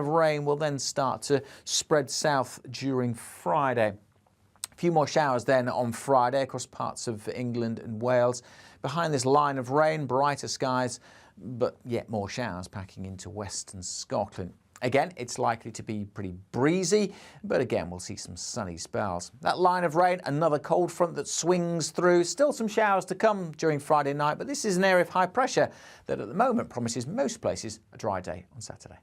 Rain will then start to spread south during Friday. A few more showers then on Friday across parts of England and Wales. Behind this line of rain, brighter skies, but yet more showers packing into western Scotland. Again, it's likely to be pretty breezy, but again, we'll see some sunny spells. That line of rain, another cold front that swings through. Still some showers to come during Friday night, but this is an area of high pressure that at the moment promises most places a dry day on Saturday.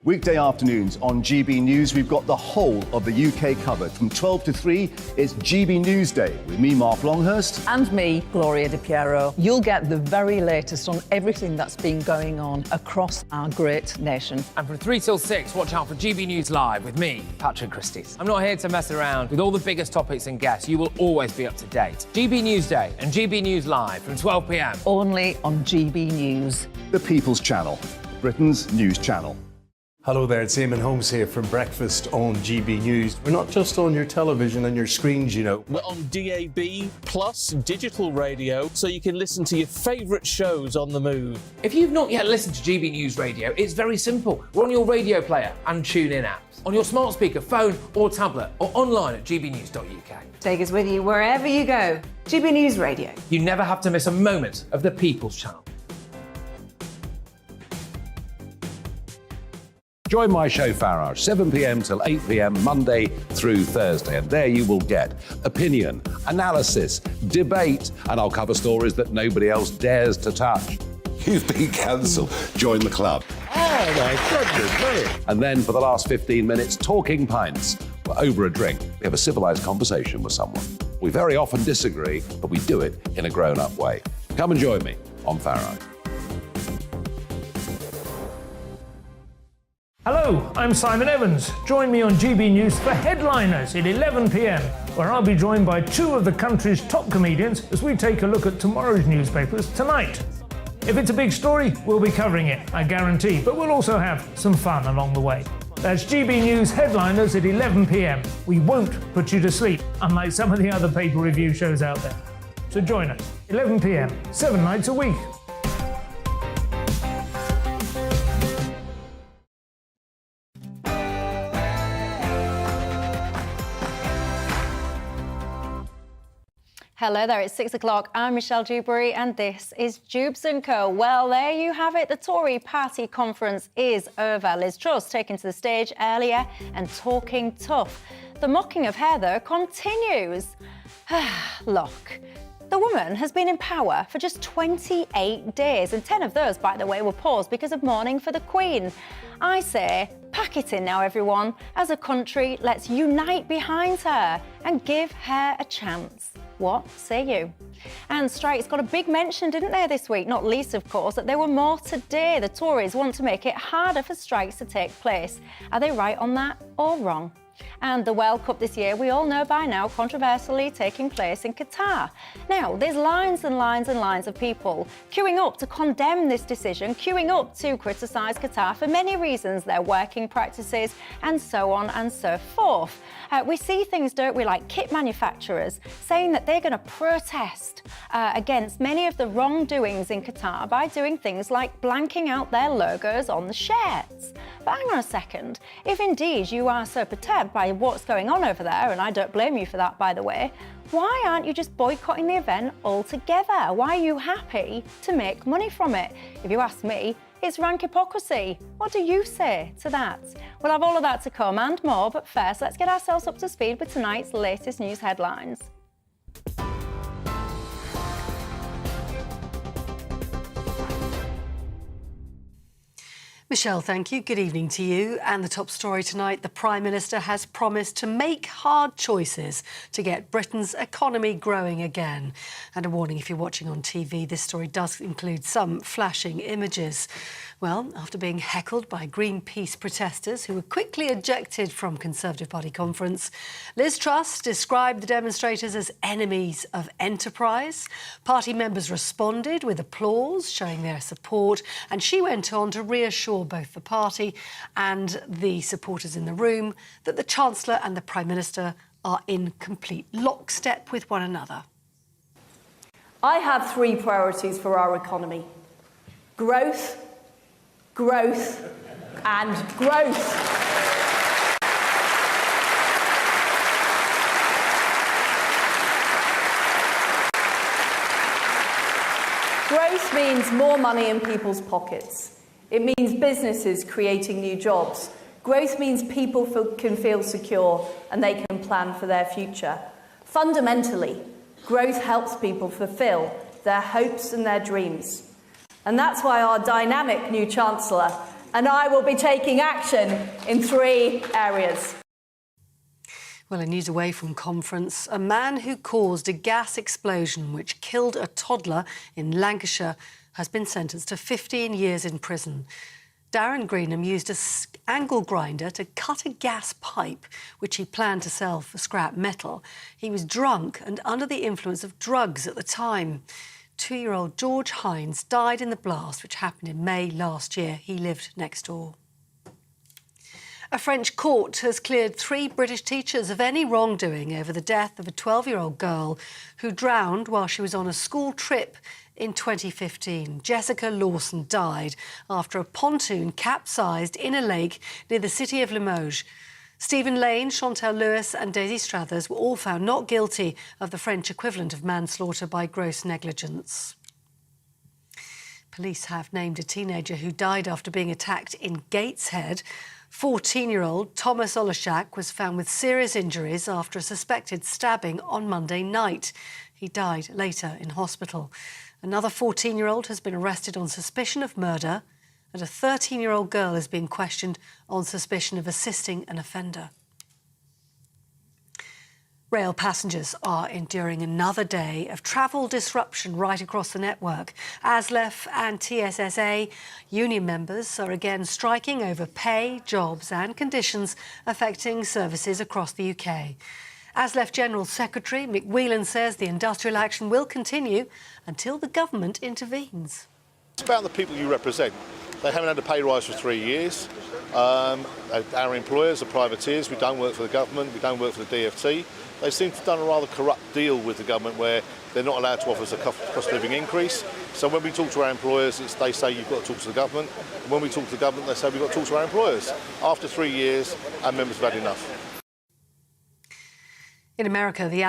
Weekday afternoons on GB News, we've got the whole of the UK covered. From 12 to 3, it's GB News Day with me, Mark Longhurst. And me, Gloria Di Piero. You'll get the very latest on everything that's been going on across our great nation. And from 3 till 6, watch out for GB News Live with me, Patrick Christys. I'm not here to mess around. With all the biggest topics and guests, you will always be up to date. GB News Day and GB News Live from 12 p.m. Only on GB News. The People's Channel, Britain's news channel. Hello there, it's Eamon Holmes here from Breakfast on GB News. We're not just on your television and your screens, you know. We're on DAB plus digital radio, so you can listen to your favourite shows on the move. If you've not yet listened to GB News Radio, it's very simple. We're on your radio player and TuneIn apps, on your smart speaker, phone or tablet, or online at gbnews.uk. Take us with you wherever you go. GB News Radio. You never have to miss a moment of the People's Channel. Join my show Farage, 7 p.m. till 8 p.m. Monday through Thursday. And there you will get opinion, analysis, debate, and I'll cover stories that nobody else dares to touch. You've been cancelled. Join the club. Oh, my goodness, brilliant. And then for the last 15 minutes, talking pints. We're over a drink. We have a civilised conversation with someone. We very often disagree, but we do it in a grown-up way. Come and join me on Farage. Hello, I'm Simon Evans. Join me on GB News for Headliners at 11 p.m, where I'll be joined by two of the country's top comedians as we take a look at tomorrow's newspapers tonight. If it's a big story, we'll be covering it, I guarantee, but we'll also have some fun along the way. That's GB News Headliners at 11 p.m. We won't put you to sleep, unlike some of the other paper review shows out there. So join us, 11 p.m, 7 nights a week. Hello there, it's 6 o'clock. I'm Michelle Dewberry and this is Dewbs & Co. Well, there you have it. The Tory party conference is over. Liz Truss taken to the stage earlier and talking tough. The mocking of her, though, continues. Look, the woman has been in power for just 28 days, and 10 of those, by the way, were paused because of mourning for the Queen. I say, pack it in now, everyone. As a country, let's unite behind her and give her a chance. What say you? And strikes got a big mention, didn't they, this week? Not least, of course, that there were more today. The Tories want to make it harder for strikes to take place. Are they right on that or wrong? And the World Cup this year, we all know by now, controversially taking place in Qatar. Now, there's lines and lines and lines of people queuing up to condemn this decision, queuing up to criticise Qatar for many reasons, their working practices and so on and so forth. We see things, don't we, like kit manufacturers saying that they're going to protest against many of the wrongdoings in Qatar by doing things like blanking out their logos on the shirts. But hang on a second, if indeed you are so perturbed by what's going on over there, and I don't blame you for that, by the way, why aren't you just boycotting the event altogether? Why are you happy to make money from it? If you ask me, it's rank hypocrisy. What do you say to that? We'll have all of that to come and more, but first, let's get ourselves up to speed with tonight's latest news headlines. Michelle, thank you. Good evening to you. And the top story tonight, the Prime Minister has promised to make hard choices to get Britain's economy growing again. And a warning, if you're watching on TV, this story does include some flashing images. Well, after being heckled by Greenpeace protesters who were quickly ejected from Conservative Party conference, Liz Truss described the demonstrators as enemies of enterprise. Party members responded with applause, showing their support, and she went on to reassure both the party and the supporters in the room that the Chancellor and the Prime Minister are in complete lockstep with one another. I have three priorities for our economy: growth, growth and growth. Growth means more money in people's pockets. It means businesses creating new jobs. Growth means people can feel secure and they can plan for their future. Fundamentally, growth helps people fulfil their hopes and their dreams. And that's why our dynamic new Chancellor and I will be taking action in three areas. Well, a News Away from conference, a man who caused a gas explosion which killed a toddler in Lancashire has been sentenced to 15 years in prison. Darren Greenham used an angle grinder to cut a gas pipe, which he planned to sell for scrap metal. He was drunk and under the influence of drugs at the time. 2-year-old George Hines died in the blast, which happened in May last year. He lived next door. A French court has cleared 3 British teachers of any wrongdoing over the death of a 12-year-old girl who drowned while she was on a school trip in 2015. Jessica Lawson died after a pontoon capsized in a lake near the city of Limoges. Stephen Lane, Chantal Lewis and Daisy Strathers were all found not guilty of the French equivalent of manslaughter by gross negligence. Police have named a teenager who died after being attacked in Gateshead. 14-year-old Thomas Oleshak was found with serious injuries after a suspected stabbing on Monday night. He died later in hospital. Another 14-year-old has been arrested on suspicion of murder, and a 13-year-old girl is being questioned on suspicion of assisting an offender. Rail passengers are enduring another day of travel disruption right across the network. ASLEF and TSSA union members are again striking over pay, jobs and conditions affecting services across the UK. ASLEF General Secretary Mick Whelan says the industrial action will continue until the government intervenes. It's about the people you represent. They haven't had a pay rise for 3 years. Our employers are privateers. We don't work for the government. We don't work for the DfT. They seem to have done a rather corrupt deal with the government where they're not allowed to offer us a cost of living increase. So when we talk to our employers, they say you've got to talk to the government. And when we talk to the government, they say we've got to talk to our employers. After 3 years, our members have had enough. In America, the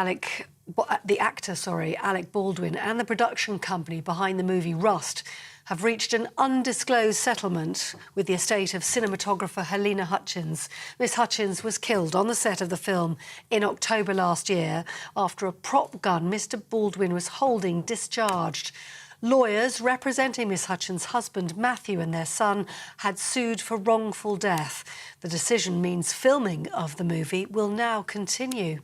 actor Alec Baldwin and the production company behind the movie Rust have reached an undisclosed settlement with the estate of cinematographer Helena Hutchins. Miss Hutchins was killed on the set of the film in October last year after a prop gun Mr. Baldwin was holding discharged. Lawyers representing Miss Hutchins' husband Matthew and their son had sued for wrongful death. The decision means filming of the movie will now continue.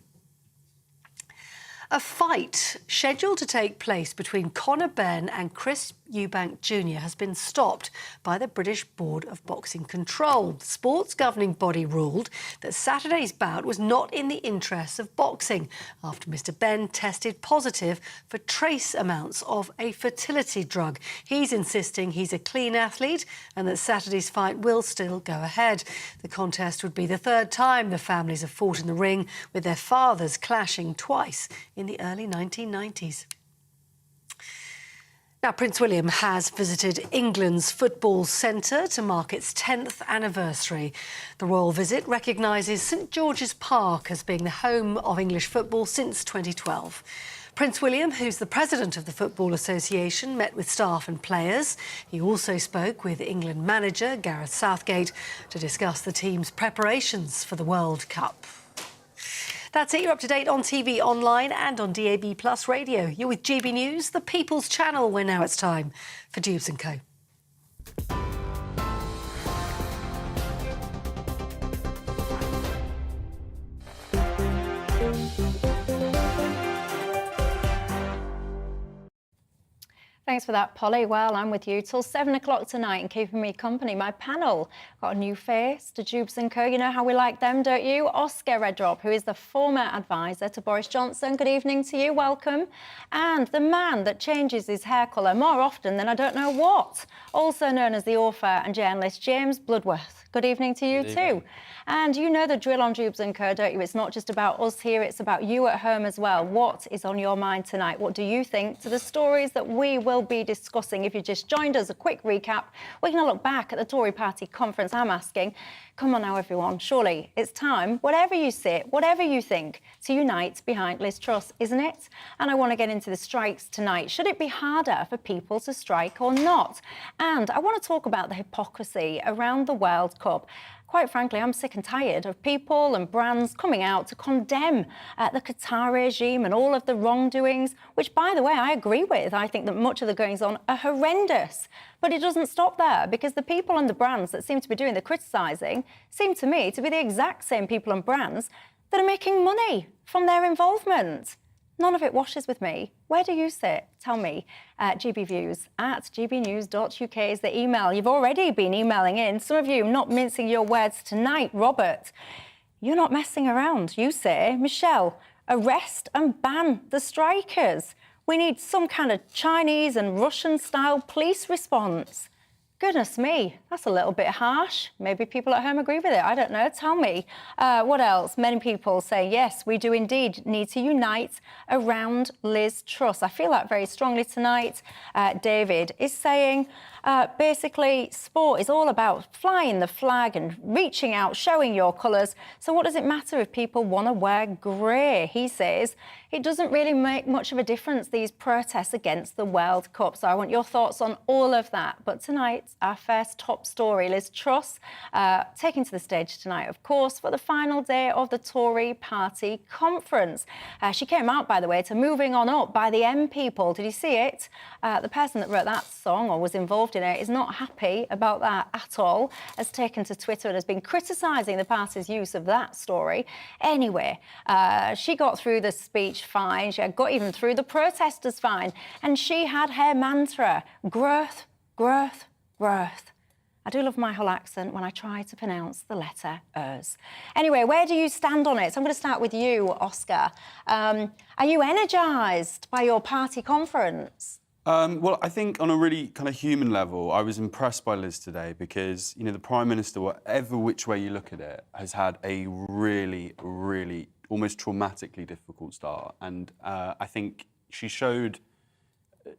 A fight scheduled to take place between Conor Benn and Chris Eubank Jr. has been stopped by the British Board of Boxing Control. The sports governing body ruled that Saturday's bout was not in the interests of boxing after Mr. Benn tested positive for trace amounts of a fertility drug. He's insisting he's a clean athlete and that Saturday's fight will still go ahead. The contest would be the 3rd time the families have fought in the ring, with their fathers clashing twice in the early 1990s. Now, Prince William has visited England's Football Centre to mark its 10th anniversary. The royal visit recognises St George's Park as being the home of English football since 2012. Prince William, who's the president of the Football Association, met with staff and players. He also spoke with England manager Gareth Southgate to discuss the team's preparations for the World Cup. That's it. You're up to date on TV, online and on DAB+ radio. You're with GB News, the People's Channel, where now it's time for Dewbs & Co. Thanks for that, Polly. Well, I'm with you till 7 o'clock tonight and keeping me company. My panel got a new face to Dewbs & Co. You know how we like them, don't you? Oscar Redrop, who is the former advisor to Boris Johnson. Good evening to you. Welcome. And the man that changes his hair colour more often than I don't know what, also known as the author and journalist James Bloodworth. Good evening to you too. And you know the drill on Dewbs & Co, don't you? It's not just about us here, it's about you at home as well. What is on your mind tonight? What do you think to the stories that we will be discussing? If you just joined us, a quick recap. We're going to look back at the Tory party conference. I'm asking, come on now, everyone. Surely it's time, whatever you sit, whatever you think, to unite behind Liz Truss, isn't it? And I want to get into the strikes tonight. Should it be harder for people to strike or not? And I want to talk about the hypocrisy around the World Cup. Quite frankly, I'm sick and tired of people and brands coming out to condemn the Qatar regime and all of the wrongdoings, which, by the way, I agree with. I think that much of the goings-on are horrendous. But it doesn't stop there, because the people and the brands that seem to be doing the criticising seem to me to be the exact same people and brands that are making money from their involvement. None of it washes with me. Where do you sit? Tell me. GBViews at gbnews.uk is the email. You've already been emailing in. Some of you not mincing your words tonight. Robert, you're not messing around. You say, Michelle, arrest and ban the strikers. We need some kind of Chinese and Russian-style police response. Goodness me, that's a little bit harsh. Maybe people at home agree with it. I don't know. Tell me. What else? Many people say, yes, we do indeed need to unite around Liz Truss. I feel that very strongly tonight. David is saying, basically, sport is all about flying the flag and reaching out, showing your colours. So what does it matter if people want to wear grey? He says, it doesn't really make much of a difference, these protests against the World Cup. So I want your thoughts on all of that. But tonight, our first top story, Liz Truss, taken to the stage tonight, of course, for the final day of the Tory party conference. She came out, by the way, to Moving On Up by the M People. Did you see it? The person that wrote that song or was involved in it is not happy about that at all, has taken to Twitter and has been criticising the party's use of that story. Anyway, she got through the speech fine. She got even through the protesters fine. And she had her mantra, growth, growth, growth. I do love my whole accent when I try to pronounce the letter Ers. Anyway, where do you stand on it? So I'm going to start with you, Oscar. Are you energised by your party conference? Well, I think on a really kind of human level, I was impressed by Liz today because, you know, the Prime Minister, whatever which way you look at it, has had a really, really almost traumatically difficult start. And I think she showed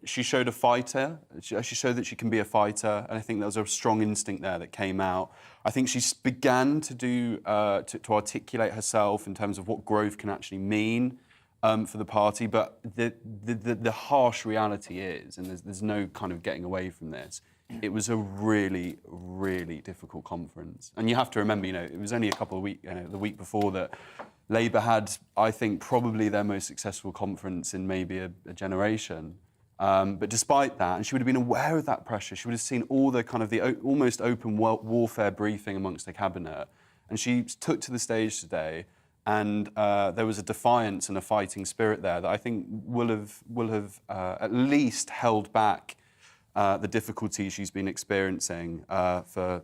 a fighter. She showed that she can be a fighter, and I think there was a strong instinct there that came out. I think she began to articulate herself in terms of what growth can actually mean for the party. But the harsh reality is, and there's no kind of getting away from this, it was a really, really difficult conference. And you have to remember, you know, it was only a couple of weeks, you know, the week before that Labour had, I think, probably their most successful conference in maybe a generation. But despite that, and she would have been aware of that pressure, she would have seen all the kind of the almost open warfare briefing amongst the cabinet. And she took to the stage today, and there was a defiance and a fighting spirit there that I think will have at least held back the difficulties she's been experiencing for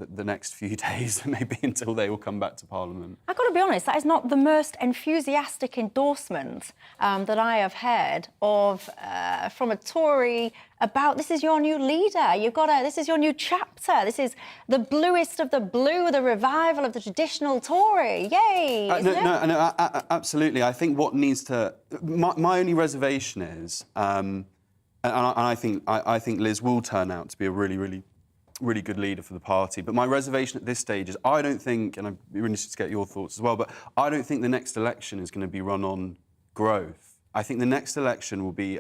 the next few days, maybe until they will come back to Parliament. I've got To be honest, that is not the most enthusiastic endorsement that I have heard of from a Tory about this is your new leader. This is your new chapter. This is the bluest of the blue, the revival of the traditional Tory. Yay! No, absolutely. I think what needs to... My only reservation is, and I think Liz will turn out to be a really good leader for the party. But my reservation at this stage is I don't think, and I'm really interested to get your thoughts as well, but I don't think the next election is going to be run on growth. I think the next election will be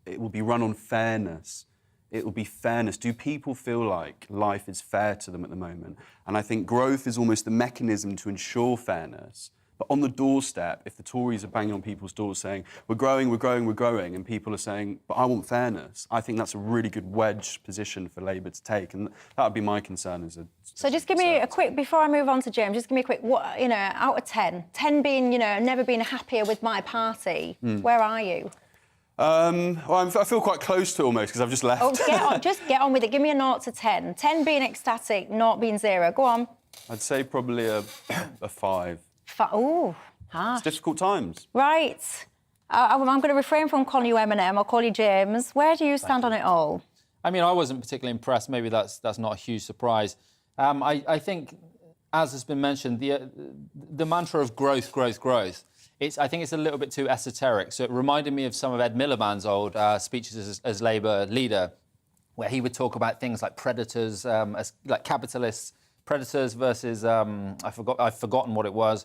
it will be run on fairness. It will be fairness. Do people feel like life is fair to them at the moment? And I think growth is almost the mechanism to ensure fairness. But on the doorstep, if the Tories are banging on people's doors saying, we're growing, we're growing, we're growing, and people are saying, but I want fairness, I think that's a really good wedge position for Labour to take. And that would be my concern as a... So just give me a quick, before I move on to James, just give me a quick, out of 10, 10 being, never been happier with my party, where are you? Well, I feel quite close to almost, because I've just left. Oh, just get on with it. Give me a 0 to 10. 10 being ecstatic, 0 being 0. Go on. I'd say probably a 5. Oh, harsh. It's difficult times. Right. I'm going to refrain from calling you Eminem. I'll call you James. Where do you stand on it all? I mean, I wasn't particularly impressed. Maybe that's not a huge surprise. I think, as has been mentioned, the mantra of growth, growth, growth, I think it's a little bit too esoteric. So it reminded me of some of Ed Miliband's old speeches as Labour leader, where he would talk about things like predators, like capitalists, predators versus, I've forgotten what it was.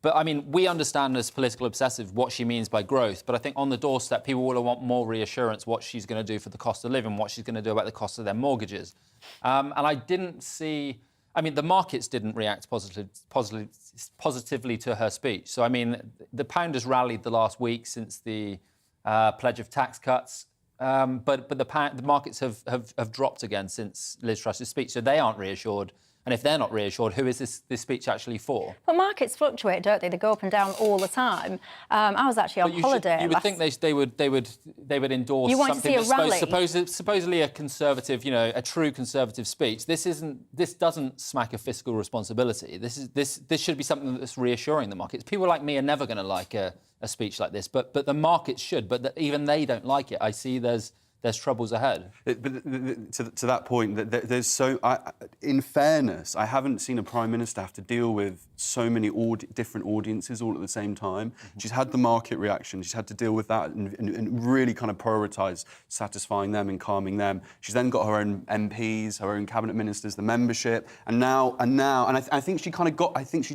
But, I mean, we understand as political obsessives what she means by growth, but I think on the doorstep, people will want more reassurance what she's going to do for the cost of living, what she's going to do about the cost of their mortgages. And I didn't see... I mean, the markets didn't react positively to her speech. So, I mean, the pound has rallied the last week since the pledge of tax cuts, but the markets have dropped again since Liz Truss's speech, so they aren't reassured. And if they're not reassured, who is this speech actually for? But markets fluctuate, don't they? They go up and down all the time. I was actually on holiday. You would think they would endorse something that's supposedly a conservative, a true conservative speech. This doesn't smack of fiscal responsibility. This should be something that's reassuring the markets. People like me are never going to like a speech like this, but the markets should. But even they don't like it. I see there's troubles ahead. But to that point, there's in fairness, I haven't seen a Prime Minister have to deal with so many different audiences all at the same time. Mm-hmm. She's had the market reaction. She's had to deal with that and really kind of prioritise satisfying them and calming them. She's then got her own MPs, her own cabinet ministers, the membership, and I think she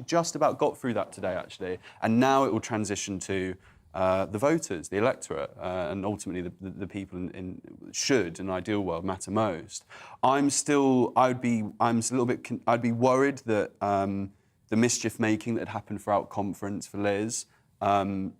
just about got through that today, actually. And now it will transition to the voters, the electorate, and ultimately the people should, in an ideal world, matter most. I'd be worried that the mischief making that happened throughout conference for Liz I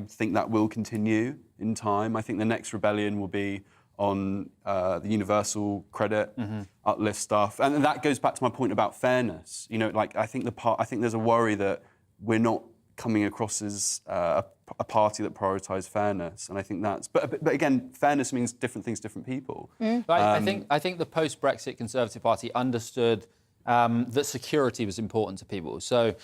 think that will continue in time. I think the next rebellion will be on the universal credit uplift stuff, and that goes back to my point about fairness. I think there's a worry that we're not coming across as a party that prioritised fairness, and I think that's. But again, fairness means different things to different people. I think the post-Brexit Conservative Party understood that security was important to people. So,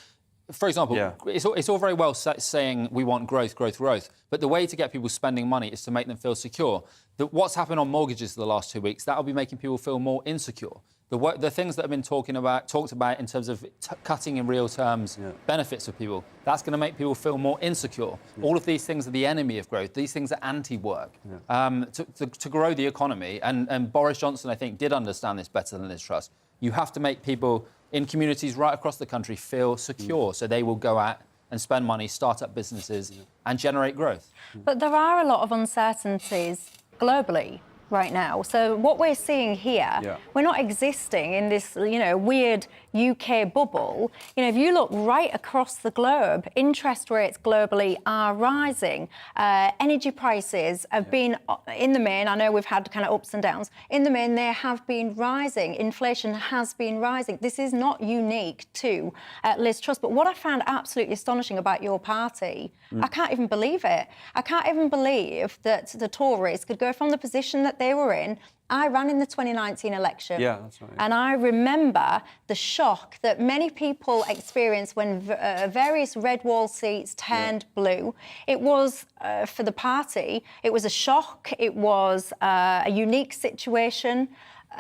for example, it's all very well saying we want growth, growth, growth, but the way to get people spending money is to make them feel secure. What's happened on mortgages the last 2 weeks, that'll be making people feel more insecure. The things that have been talked about in terms of cutting in real terms benefits for people, that's going to make people feel more insecure. All of these things are the enemy of growth. These things are anti-work. To grow the economy, and Boris Johnson, I think, did understand this better than Liz Truss, you have to make people in communities right across the country feel secure, so they will go out and spend money, start up businesses and generate growth. But there are a lot of uncertainties globally right now. So what we're seeing here, we're not existing in this, weird UK bubble. If you look right across the globe, interest rates globally are rising. Energy prices have been, in the main, I know we've had kind of ups and downs, in the main they have been rising. Inflation has been rising. This is not unique to Liz Truss. But what I found absolutely astonishing about your party, I can't even believe it. I can't even believe that the Tories could go from the position that they were in. I ran in the 2019 election. Yeah, that's right. And I remember the shock that many people experienced when various red wall seats turned blue. It was, for the party, it was a shock. It was a unique situation.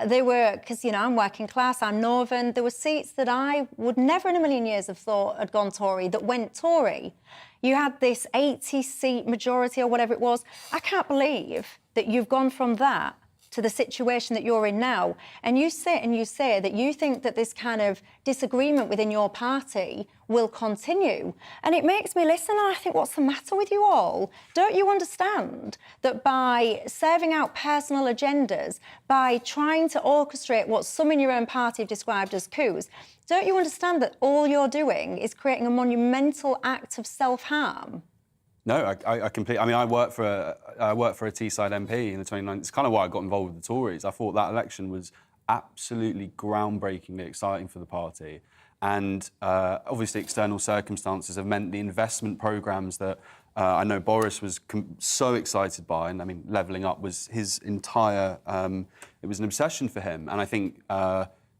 They were, because, I'm working class, I'm Northern. There were seats that I would never in a million years have thought had gone Tory that went Tory. You had this 80-seat majority or whatever it was. I can't believe that you've gone from that to the situation that you're in now. And you sit and you say that you think that this kind of disagreement within your party will continue. And it makes me listen and I think, what's the matter with you all? Don't you understand that by serving out personal agendas, by trying to orchestrate what some in your own party have described as coups, don't you understand that all you're doing is creating a monumental act of self-harm? No, I completely. I mean, I worked for a Teesside MP in the 2019. It's kind of why I got involved with the Tories. I thought that election was absolutely groundbreakingly exciting for the party, and obviously external circumstances have meant the investment programmes that I know Boris was so excited by, and I mean, levelling up was his entire. It was an obsession for him, and I think.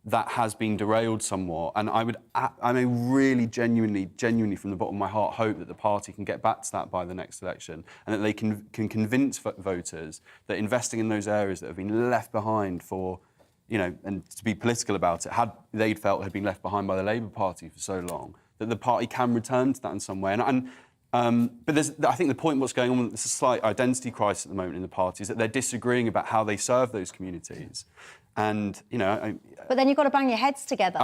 That has been derailed somewhat, and I really genuinely from the bottom of my heart hope that the party can get back to that by the next election, and that they can convince voters that investing in those areas that have been left behind for and to be political about it, had they'd felt had been left behind by the Labour Party for so long, that the party can return to that in some way. But I think the point what's going on, there's a slight identity crisis at the moment in the party, is that they're disagreeing about how they serve those communities. And, But then you've got to bang your heads together,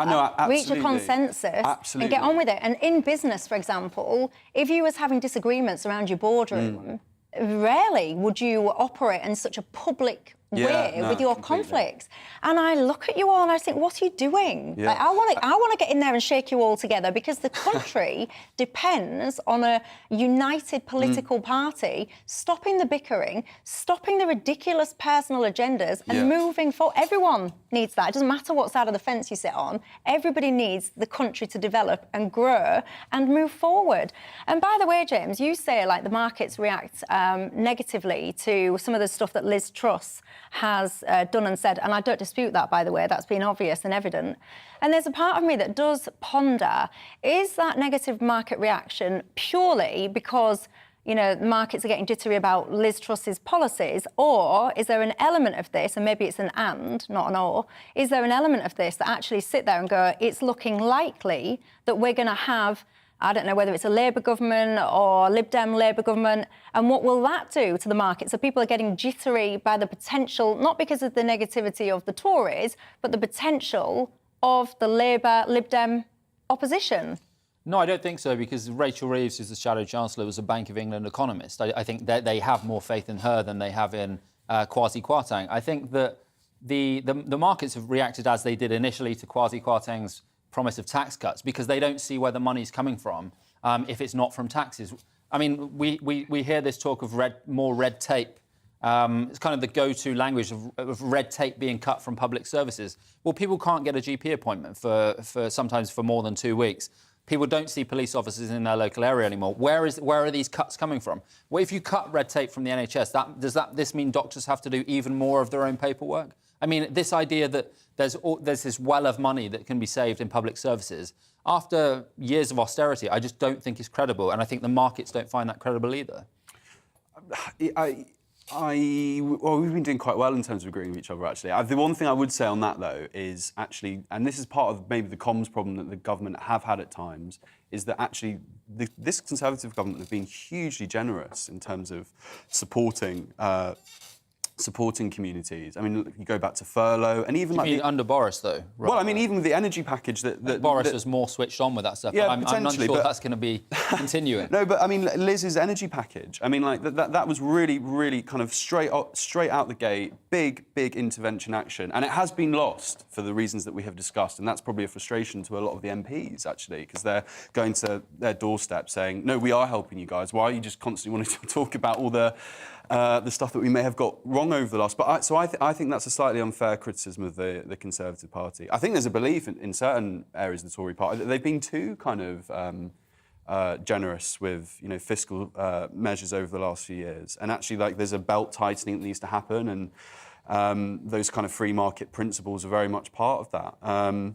reach a consensus, and get on with it. And in business, for example, if you was having disagreements around your boardroom, rarely would you operate in such a public way with your conflicts. And I look at you all and I think, what are you doing? Yeah. Like, I want to get in there and shake you all together, because the country depends on a united political party stopping the bickering, stopping the ridiculous personal agendas, and moving forward. Everyone needs that. It doesn't matter what side of the fence you sit on. Everybody needs the country to develop and grow and move forward. And by the way, James, you say like the markets react negatively to some of the stuff that Liz Truss has done and said, and I don't dispute that, by the way, that's been obvious and evident. And there's a part of me that does ponder, is that negative market reaction purely because, the markets are getting jittery about Liz Truss's policies, or is there an element of this, and maybe it's an and, not an or, is there an element of this that actually sit there and go, it's looking likely that we're going to have, I don't know whether it's a Labour government or Lib Dem Labour government, and what will that do to the market? So people are getting jittery by the potential, not because of the negativity of the Tories, but the potential of the Labour Lib Dem opposition. No, I don't think so, because Rachel Reeves, who's the Shadow Chancellor, was a Bank of England economist. I think that they have more faith in her than they have in Kwasi Kwarteng. I think that the markets have reacted as they did initially to Kwasi Kwarteng's promise of tax cuts, because they don't see where the money's coming from if it's not from taxes. I mean, we hear this talk of more red tape. It's kind of the go-to language of red tape being cut from public services. Well, people can't get a GP appointment for sometimes for more than 2 weeks. People don't see police officers in their local area anymore. Where are these cuts coming from? Well, if you cut red tape from the NHS, does this mean doctors have to do even more of their own paperwork? I mean, this idea that there's this well of money that can be saved in public services, after years of austerity, I just don't think is credible, and I think the markets don't find that credible either. Well, we've been doing quite well in terms of agreeing with each other, actually. The one thing I would say on that, though, is actually, and this is part of maybe the comms problem that the government have had at times, is that actually this Conservative government have been hugely generous in terms of supporting communities. I mean, you go back to furlough, and even under Boris, though. Well, I mean, even with the energy package that Boris was more switched on with that stuff. Yeah, I'm not sure that's going to be continuing. No, but I mean, Liz's energy package. I mean, like that was really, really kind of straight out the gate, big intervention action, and it has been lost for the reasons that we have discussed, and that's probably a frustration to a lot of the MPs actually, because they're going to their doorstep saying, "No, we are helping you guys. Why are you just constantly wanting to talk about all the stuff that we may have got wrong over the last..." But I think that's a slightly unfair criticism of the Conservative Party. I think there's a belief in certain areas of the Tory Party that they've been too kind of generous with fiscal measures over the last few years, and actually like there's a belt tightening that needs to happen, and those kind of free market principles are very much part of that.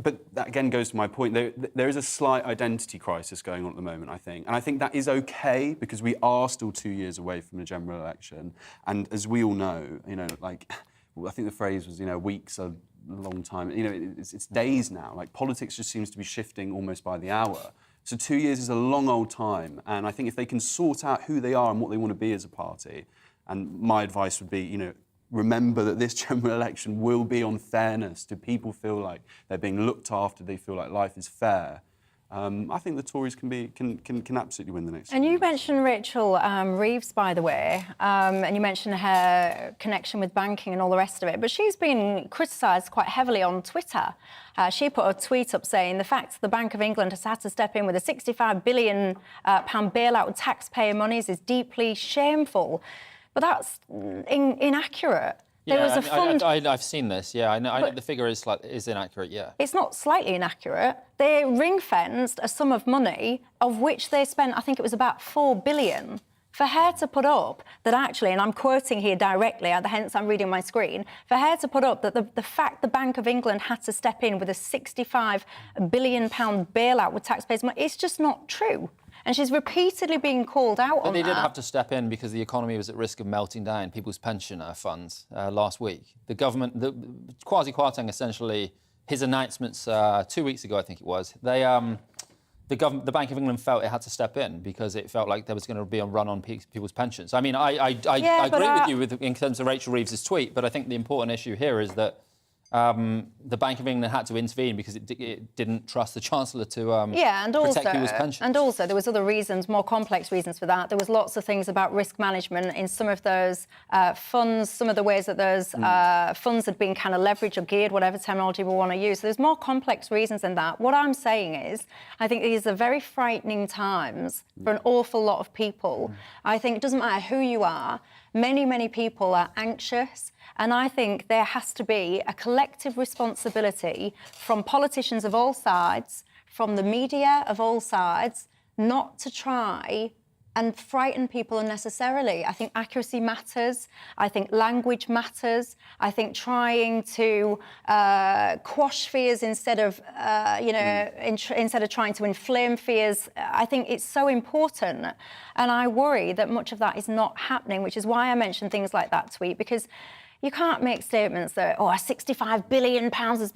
But that again goes to my point. There is a slight identity crisis going on at the moment, I think. And I think that is okay, because we are still 2 years away from a general election. And as we all know, I think the phrase was, weeks are a long time. It's days now. Like, politics just seems to be shifting almost by the hour. So 2 years is a long old time. And I think if they can sort out who they are and what they want to be as a party, and my advice would be, remember that this general election will be on fairness. Do people feel like they're being looked after? They feel like life is fair? I think the Tories can absolutely win the next. And you mentioned Rachel Reeves, by the way, and you mentioned her connection with banking and all the rest of it, but she's been criticised quite heavily on Twitter. She put a tweet up saying the fact the Bank of England has had to step in with a £65 billion bailout with taxpayer monies is deeply shameful. But that's inaccurate. Yeah, there was a fund. I've seen this. Yeah, I know the figure is inaccurate. Yeah, it's not slightly inaccurate. They ring-fenced a sum of money of which they spent, I think it was about £4 billion, for her to put up that actually, and I'm quoting here directly, hence I'm reading my screen, for her to put up that the fact the Bank of England had to step in with a £65 billion bailout with taxpayers' money, it's just not true. And she's repeatedly being called out But on they that. did have to step in because the economy was at risk of melting down, people's pensioner funds last week. The government, Kwasi Kwarteng essentially, his announcements 2 weeks ago, I think it was, the Bank of England felt it had to step in because it felt like there was going to be a run on people's pensions. I mean, I agree with you in terms of Rachel Reeves' tweet, but I think the important issue here is that the Bank of England had to intervene because it didn't trust the Chancellor to protect people's pensions. And also, there was other reasons, more complex reasons for that. There was lots of things about risk management in some of those funds, some of the ways that those funds had been kind of leveraged or geared, whatever terminology we want to use. So there's more complex reasons than that. What I'm saying is, I think these are very frightening times for an awful lot of people. I think it doesn't matter who you are, many people are anxious. And I think there has to be a collective responsibility from politicians of all sides, from the media of all sides, not to try and frighten people unnecessarily. I think accuracy matters. I think language matters. I think trying to quash fears instead of, instead of trying to inflame fears, I think it's so important. And I worry that much of that is not happening, which is why I mentioned things like that tweet, because you can't make statements that, £65 billion has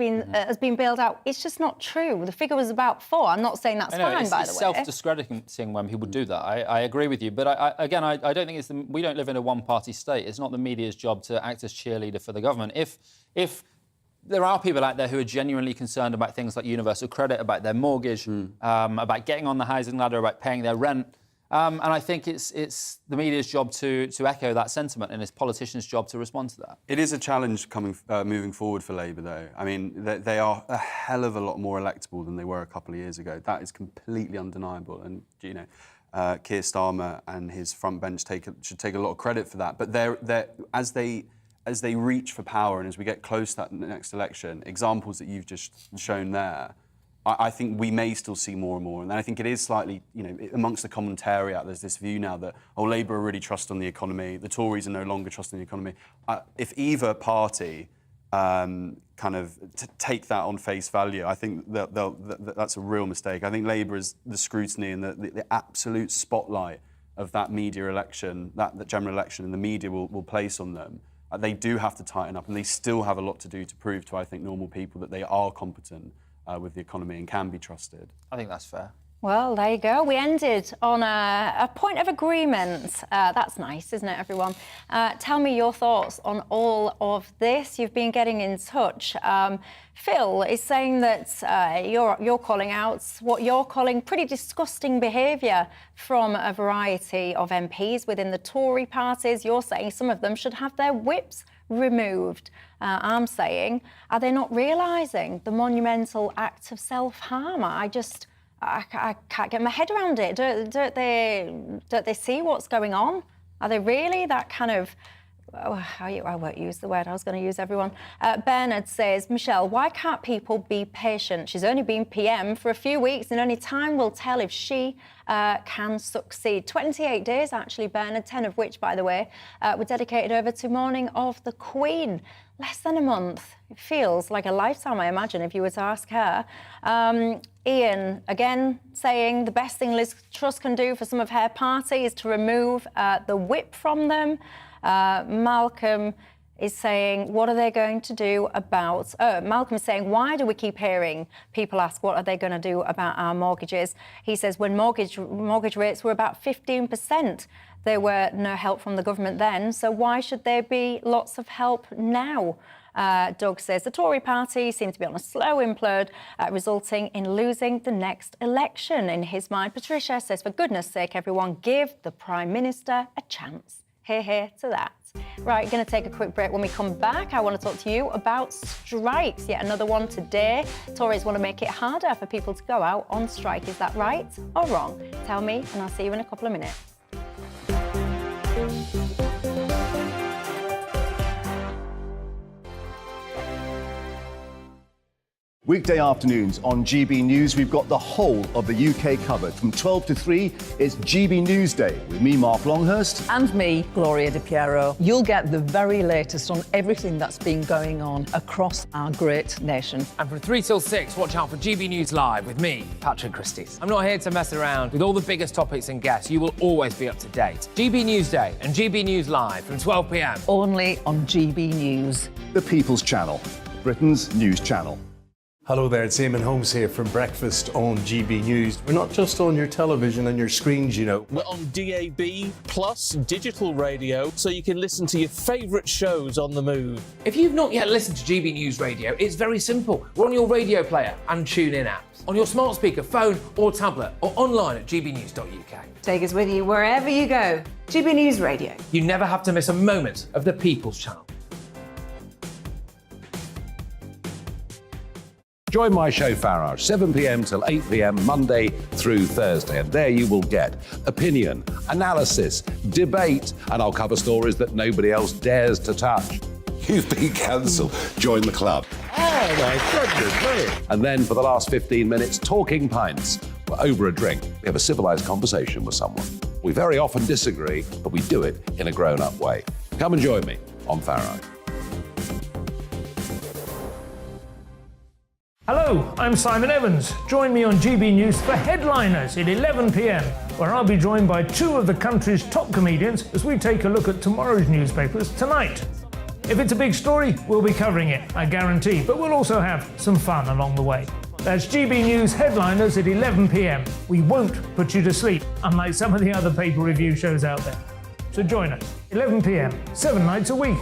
been bailed out. It's just not true. The figure was about 4. I'm not saying that's fine, by the way. It's self-discrediting when people do that. I agree with you. But I don't think we don't live in a one-party state. It's not the media's job to act as cheerleader for the government. If there are people out there who are genuinely concerned about things like universal credit, about their mortgage, about getting on the housing ladder, about paying their rent, and I think it's the media's job to echo that sentiment, and it's politicians' job to respond to that. It is a challenge moving forward for Labour, though. I mean, they are a hell of a lot more electable than they were a couple of years ago. That is completely undeniable, and Keir Starmer and his front bench should take a lot of credit for that. But as they reach for power and as we get close to that next election, examples that you've just shown there, I think we may still see more and more. And I think it is slightly, amongst the commentariat, there's this view now that, Labour are really trusting the economy, the Tories are no longer trusting the economy. If either party take that on face value, I think that's a real mistake. I think Labour is the scrutiny and the absolute spotlight of that media election, that general election, and the media will place on them. They do have to tighten up, and they still have a lot to do to prove to, I think, normal people that they are competent with the economy and can be trusted. I think that's fair. Well, there you go. We ended on a point of agreement. That's nice, isn't it, everyone? Tell me your thoughts on all of this. You've been getting in touch. Phil is saying that you're calling out what you're calling pretty disgusting behaviour from a variety of MPs within the Tory parties. You're saying some of them should have their whips removed. I'm saying, are they not realising the monumental act of self-harm? I can't get my head around it. Don't they see what's going on? Are they really that kind of... I won't use the word I was going to use, everyone. Bernard says, Michelle, why can't people be patient? She's only been PM for a few weeks and only time will tell if she can succeed. 28 days, actually, Bernard, 10 of which, by the way, were dedicated over to mourning of the Queen. Less than a month. It feels like a lifetime, I imagine, if you were to ask her. Ian, again, saying the best thing Liz Truss can do for some of her party is to remove the whip from them. Malcolm is saying, what are they going to do about... Malcolm is saying, why do we keep hearing people ask what are they going to do about our mortgages? He says, when mortgage rates were about 15%, there were no help from the government then, so why should there be lots of help now? Doug says, the Tory party seems to be on a slow implode, resulting in losing the next election. In his mind, Patricia says, for goodness sake, everyone, give the Prime Minister a chance. Hear to that. Right, going to take a quick break. When we come back, I want to talk to you about strikes. Yet another one today. Tories want to make it harder for people to go out on strike. Is that right or wrong? Tell me, and I'll see you in a couple of minutes. Weekday afternoons on GB News, we've got the whole of the UK covered. From 12 to 3, it's GB News Day with me, Mark Longhurst. And me, Gloria Di Piero. You'll get the very latest on everything that's been going on across our great nation. And from 3 till 6, watch out for GB News Live with me, Patrick Christys. I'm not here to mess around with all the biggest topics and guests. You will always be up to date. GB News Day and GB News Live from 12 p.m. Only on GB News. The People's Channel, Britain's news channel. Hello there, it's Eamon Holmes here from Breakfast on GB News. We're not just on your television and your screens, you know. We're on DAB plus digital radio, so you can listen to your favourite shows on the move. If you've not yet listened to GB News Radio, it's very simple. We're on your radio player and TuneIn apps, on your smart speaker, phone or tablet, or online at gbnews.uk. Take us with you wherever you go. GB News Radio. You never have to miss a moment of the People's Channel. Join my show Farage, 7 p.m. till 8 p.m. Monday through Thursday. And there you will get opinion, analysis, debate, and I'll cover stories that nobody else dares to touch. You've been cancelled. Join the club. Oh my goodness me. And then for the last 15 minutes, talking pints. We're over a drink. We have a civilised conversation with someone. We very often disagree, but we do it in a grown-up way. Come and join me on Farage. Hello, I'm Simon Evans. Join me on GB News for Headliners at 11 p.m, where I'll be joined by two of the country's top comedians as we take a look at tomorrow's newspapers tonight. If it's a big story, we'll be covering it, I guarantee, but we'll also have some fun along the way. That's GB News Headliners at 11 p.m. We won't put you to sleep, unlike some of the other paper review shows out there. So join us, 11 p.m, 7 nights a week.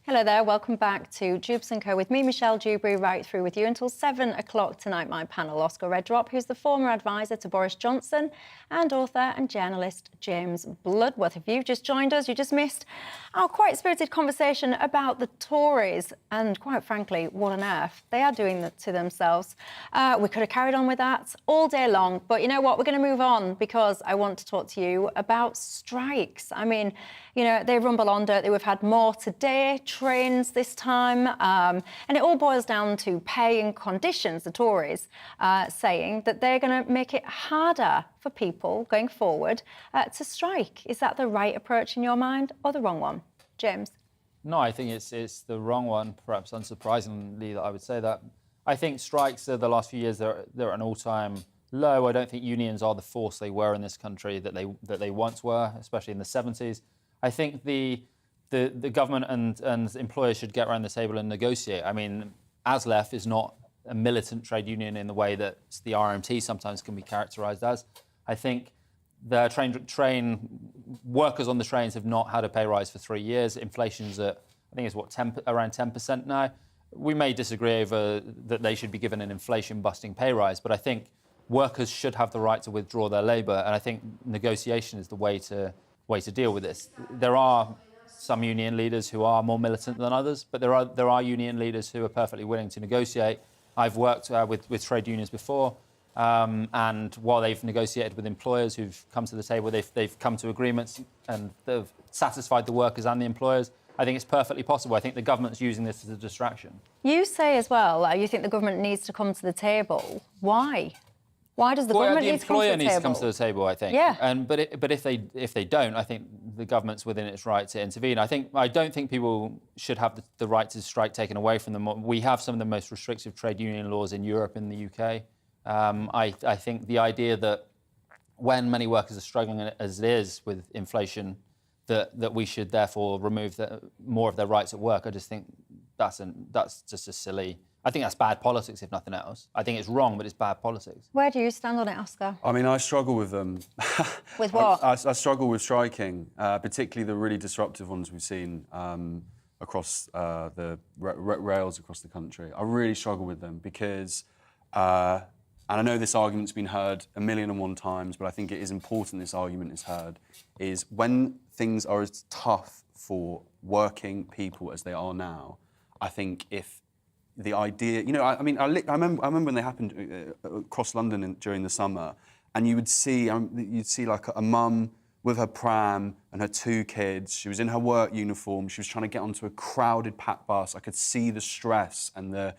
Hello there, welcome back to Dewbs & Co with me, Michelle Dewberry, right through with you until 7 o'clock tonight. My panel, Oscar Redrop, who's the former advisor to Boris Johnson, and author and journalist James Bloodworth. If you've just joined us, you just missed our quite spirited conversation about the Tories and, quite frankly, what on earth they are doing to themselves. We could have carried on with that all day long, but you know what? We're going to move on because I want to talk to you about strikes. I mean, you know, they rumble on, don't they? We've had more today, trains this time, and it all boils down to pay and conditions, the Tories saying that they're going to make it harder for people going forward to strike. Is that the right approach in your mind or the wrong one? James? No, I think it's the wrong one, perhaps unsurprisingly that I would say that. I think strikes the last few years, they're at an all-time low. I don't think unions are the force they were in this country that they once were, especially in the 70s. I think the government and employers should get around the table and negotiate. I mean, ASLEF is not a militant trade union in the way that the RMT sometimes can be characterised as. I think the train workers on the trains have not had a pay rise for 3 years. Inflation's at, I think it's around 10% now. We may disagree over that they should be given an inflation-busting pay rise, but I think workers should have the right to withdraw their labour, and I think negotiation is the way to deal with this. There are some union leaders who are more militant than others, but there are union leaders who are perfectly willing to negotiate. I've worked with trade unions before, and while they've negotiated with employers who've come to the table, they've come to agreements and they've satisfied the workers and the employers. I think it's perfectly possible. I think the government's using this as a distraction. You say as well, you think the government needs to come to the table. Why? Why does the government need to come to the table? The employer needs to come to the table, I think. Yeah. But if they don't, I think the government's within its right to intervene. I don't think people should have the right to strike taken away from them. We have some of the most restrictive trade union laws in Europe and the UK. I think the idea that when many workers are struggling as it is with inflation, that we should therefore remove more of their rights at work, I just think that's just a silly. I think that's bad politics, if nothing else. I think it's wrong, but it's bad politics. Where do you stand on it, Oscar? I mean, I struggle with them. With what? I struggle with striking, particularly the really disruptive ones we've seen across the rails across the country. I really struggle with them because, and I know this argument's been heard 1,000,001 times, but I think it is important this argument is heard, is when things are as tough for working people as they are now, I think if the idea, you know, I remember when they happened across London during the summer, and you'd see like a mum with her pram and her 2 kids. She was in her work uniform. She was trying to get onto a crowded packed bus. I could see the stress and the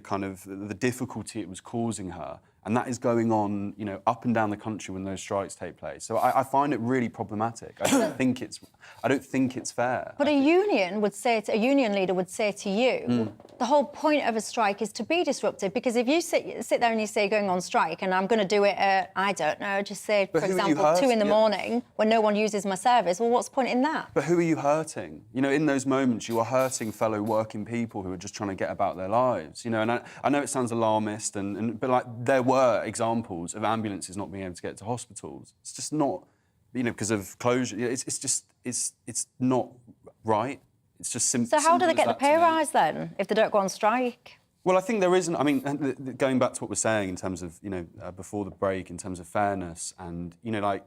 kind of the difficulty it was causing her. And that is going on, you know, up and down the country when those strikes take place. So I find it really problematic. I don't think it's fair. But a union leader would say to you, the whole point of a strike is to be disruptive, because if you sit there and you say going on strike and I'm going to do it at, I don't know, just say, for example, 2 in the morning when no one uses my service, well, what's the point in that? But who are you hurting? You know, in those moments, you are hurting fellow working people who are just trying to get about their lives, you know, and I know it sounds alarmist, but like there were examples of ambulances not being able to get to hospitals. It's just not, you know, because of closure. It's not right. It's just simple. So how do they get the pay rise then if they don't go on strike? Well, I think there isn't. I mean, going back to what we're saying in terms of, you know, before the break, in terms of fairness, and, you know, like,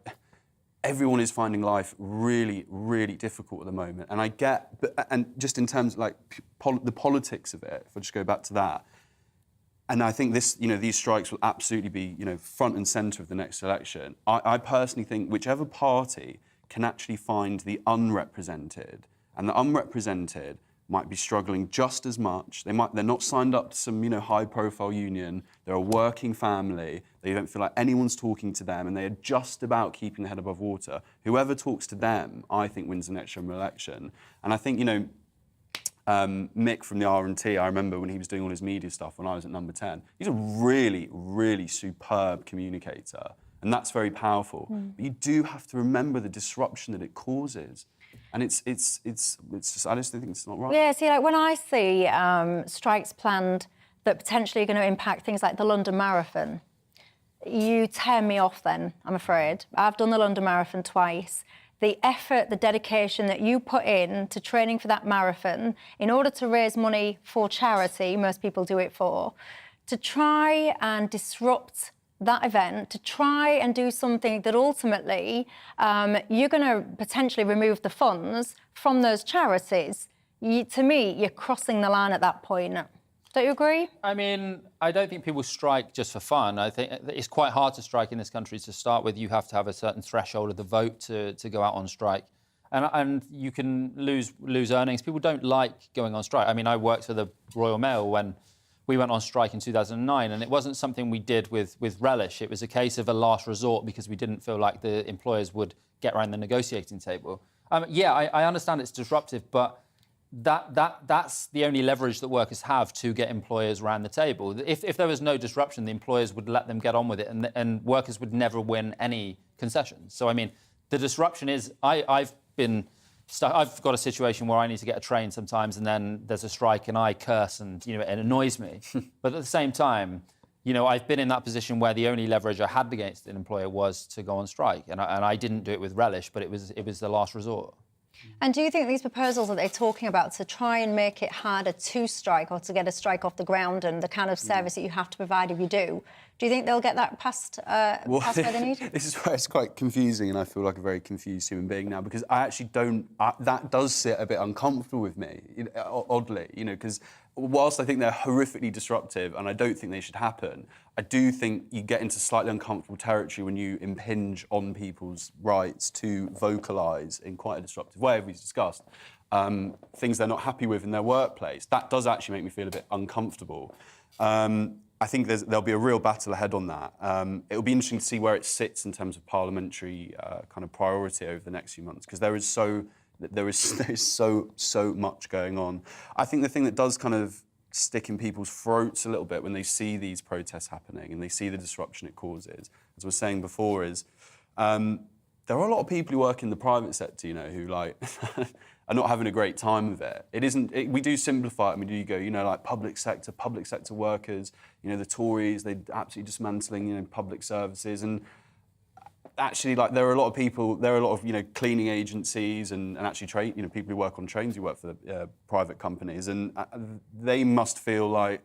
everyone is finding life really, really difficult at the moment. And I get, and just in terms of, like, the politics of it, if I just go back to that, and I think this, you know, these strikes will absolutely be, you know, front and centre of the next election. I personally think whichever party can actually find the unrepresented, and the unrepresented might be struggling just as much. They're not signed up to some, you know, high-profile union. They're a working family. They don't feel like anyone's talking to them, and they are just about keeping their head above water. Whoever talks to them, I think, wins the next general election. And I think, you know, Mick from the R&T, I remember when he was doing all his media stuff when I was at Number 10. He's a really, really superb communicator, and that's very powerful. But you do have to remember the disruption that it causes, and it's just, I just think it's not right. Yeah, see, like when I see strikes planned that potentially are going to impact things like the London Marathon, you tear me off then, I'm afraid. I've done the London Marathon twice. The effort, the dedication that you put in to training for that marathon in order to raise money for charity, most people do it for, to try and disrupt that event, to try and do something that ultimately you're going to potentially remove the funds from those charities. To me, you're crossing the line at that point. Don't you agree? I mean, I don't think people strike just for fun. I think it's quite hard to strike in this country to start with. You have to have a certain threshold of the vote to go out on strike. And you can lose earnings. People don't like going on strike. I mean, I worked for the Royal Mail when we went on strike in 2009, and it wasn't something we did with relish. It was a case of a last resort because we didn't feel like the employers would get around the negotiating table. Yeah, I understand it's disruptive, but that's the only leverage that workers have to get employers around the table. If there was no disruption, the employers would let them get on with it, and workers would never win any concessions. So, I mean, the disruption is, I've got a situation where I need to get a train sometimes, and then there's a strike and I curse and, you know, it annoys me. But at the same time, you know, I've been in that position where the only leverage I had against an employer was to go on strike. And I didn't do it with relish, but it was the last resort. And do you think these proposals that they're talking about to try and make it harder to strike or to get a strike off the ground and the kind of service that you have to provide if you do you think they'll get that passed where they need? This is where it's quite confusing, and I feel like a very confused human being now, because I actually don't... that does sit a bit uncomfortable with me, oddly, you know, because whilst I think they're horrifically disruptive and I don't think they should happen, I do think you get into slightly uncomfortable territory when you impinge on people's rights to vocalise in quite a disruptive way, as we've discussed, things they're not happy with in their workplace. That does actually make me feel a bit uncomfortable. I think there'll be a real battle ahead on that. It'll be interesting to see where it sits in terms of parliamentary kind of priority over the next few months, because there is so much going on. I think the thing that does kind of stick in people's throats a little bit when they see these protests happening and they see the disruption it causes, as I was saying before, is there are a lot of people who work in the private sector, you know, who like are not having a great time with it. It isn't. We do simplify it. And we do go, you know, like public sector workers. You know, the Tories, they're absolutely dismantling, you know, public services. And actually, like, there are a lot of people. There are a lot of, you know, cleaning agencies and actually you know, people who work on trains who work for the private companies, and they must feel like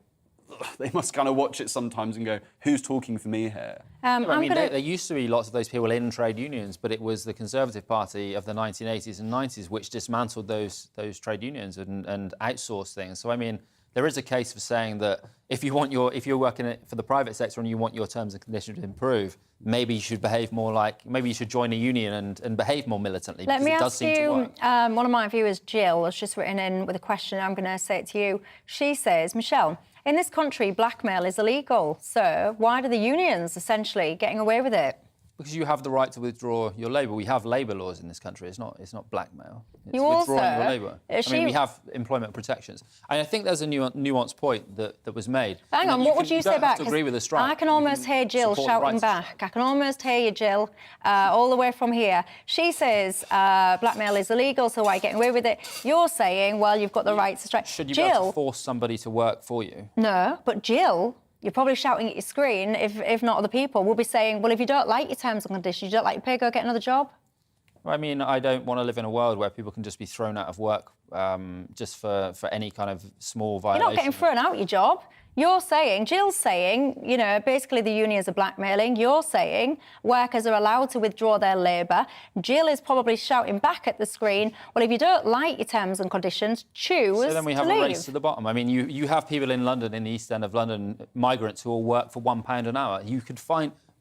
they must kind of watch it sometimes and go, who's talking for me here? I mean, there used to be lots of those people in trade unions, but it was the Conservative Party of the 1980s and 90s which dismantled those trade unions and outsourced things. So, I mean, there is a case for saying that if you're working for the private sector and you want your terms and conditions to improve, maybe you should behave more like, maybe you should join a union and behave more militantly. Let me it does ask seem to you, work. one of my viewers, Jill, has just written in with a question. I'm going to say it to you. She says, Michelle, in this country, blackmail is illegal. So why do the unions essentially getting away with it? Because you have the right to withdraw your labour. We have labour laws in this country. It's not blackmail. It's You withdrawing also- your labour. I mean, we have employment protections. And I think there's a nuanced point that was made. Hang on, what would you say don't back? have to agree with the strike. I can almost hear Jill support the shouting rights. back. I can almost hear you, Jill, all the way from here. She says blackmail is illegal, so why are you getting away with it? You're saying, well, you've got the right to strike. Should you be able to force somebody to work for you? No, but Jill, you're probably shouting at your screen, if not other people, will be saying, well, if you don't like your terms and conditions, you don't like your pay, go get another job. I mean, I don't want to live in a world where people can just be thrown out of work just for any kind of small violation. You're not getting thrown out your job. You're saying, Jill's saying, you know, basically the unions are blackmailing. You're saying workers are allowed to withdraw their labour. Jill is probably shouting back at the screen, well, if you don't like your terms and conditions, choose So then we have to a leave. race to the bottom. I mean, you have people in London, in the East End of London, migrants who will work for £1 an hour.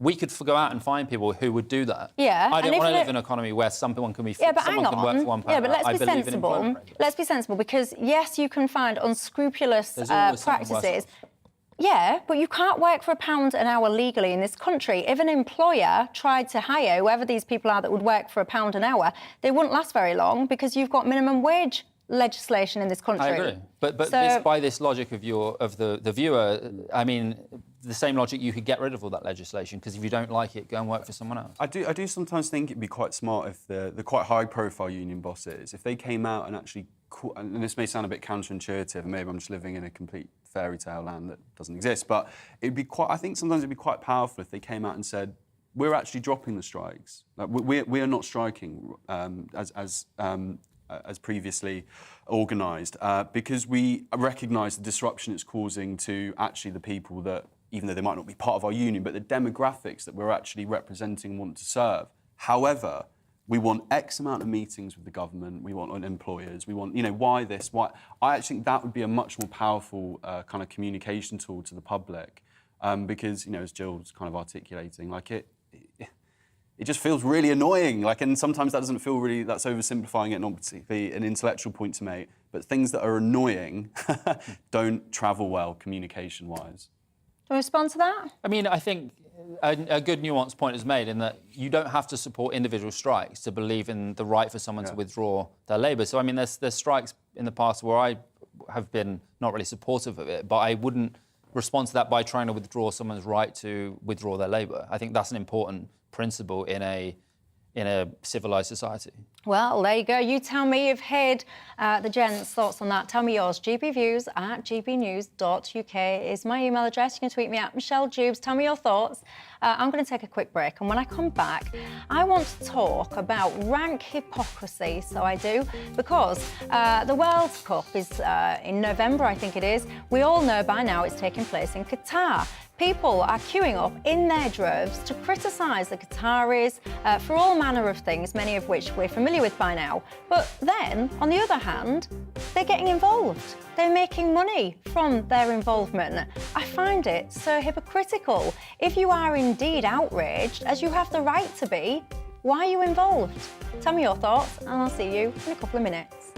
We could go out and find people who would do that. Yeah, I and don't if want to it- live in an economy where someone can be Yeah, but someone hang can work for £1 on. Yeah, an but hour. let's I be believe in sensible. employment regulation. Let's be sensible, because yes, you can find unscrupulous There's always something worse practices. off. Yeah, but you can't work for £1 an hour legally in this country. If an employer tried to hire whoever these people are that would work for £1 an hour, they wouldn't last very long because you've got minimum wage legislation in this country. I agree. But So- by this logic of the viewer, I mean, the same logic, you could get rid of all that legislation, because if you don't like it, go and work for someone else. I do sometimes think it'd be quite smart if the quite high-profile union bosses, if they came out and actually, and this may sound a bit counterintuitive, and maybe I'm just living in a complete fairy tale land that doesn't exist, but I think sometimes it'd be quite powerful if they came out and said, we're actually dropping the strikes. Like, we are not striking as previously organised, because we recognise the disruption it's causing to actually the people that, even though they might not be part of our union, but the demographics that we're actually representing and want to serve. However, we want X amount of meetings with the government, we want employers, we want, why this, why... I actually think that would be a much more powerful kind of communication tool to the public, because, as Jill's kind of articulating, like it just feels really annoying, and sometimes that doesn't feel really, that's oversimplifying it, not particularly an intellectual point to make, but things that are annoying don't travel well communication-wise. Do you respond to that? I mean, I think a good nuanced point is made in that you don't have to support individual strikes to believe in the right for someone to withdraw their labour. So, I mean, there's strikes in the past where I have been not really supportive of it, but I wouldn't respond to that by trying to withdraw someone's right to withdraw their labour. I think that's an important principle in a civilised society. Well, there you go. You tell me. You've heard the gents' thoughts on that. Tell me yours. gbviews@gbnews.uk is my email address. You can tweet me at Michelle Dewbs. Tell me your thoughts. I'm going to take a quick break, and when I come back, I want to talk about rank hypocrisy. So I do, because the World Cup is in November, I think it is. We all know by now it's taking place in Qatar. People are queuing up in their droves to criticise the Qataris for all manner of things, many of which we're familiar with by now. But then, on the other hand, they're getting involved. They're making money from their involvement. I find it so hypocritical. If you are indeed outraged, as you have the right to be, why are you involved? Tell me your thoughts, and I'll see you in a couple of minutes.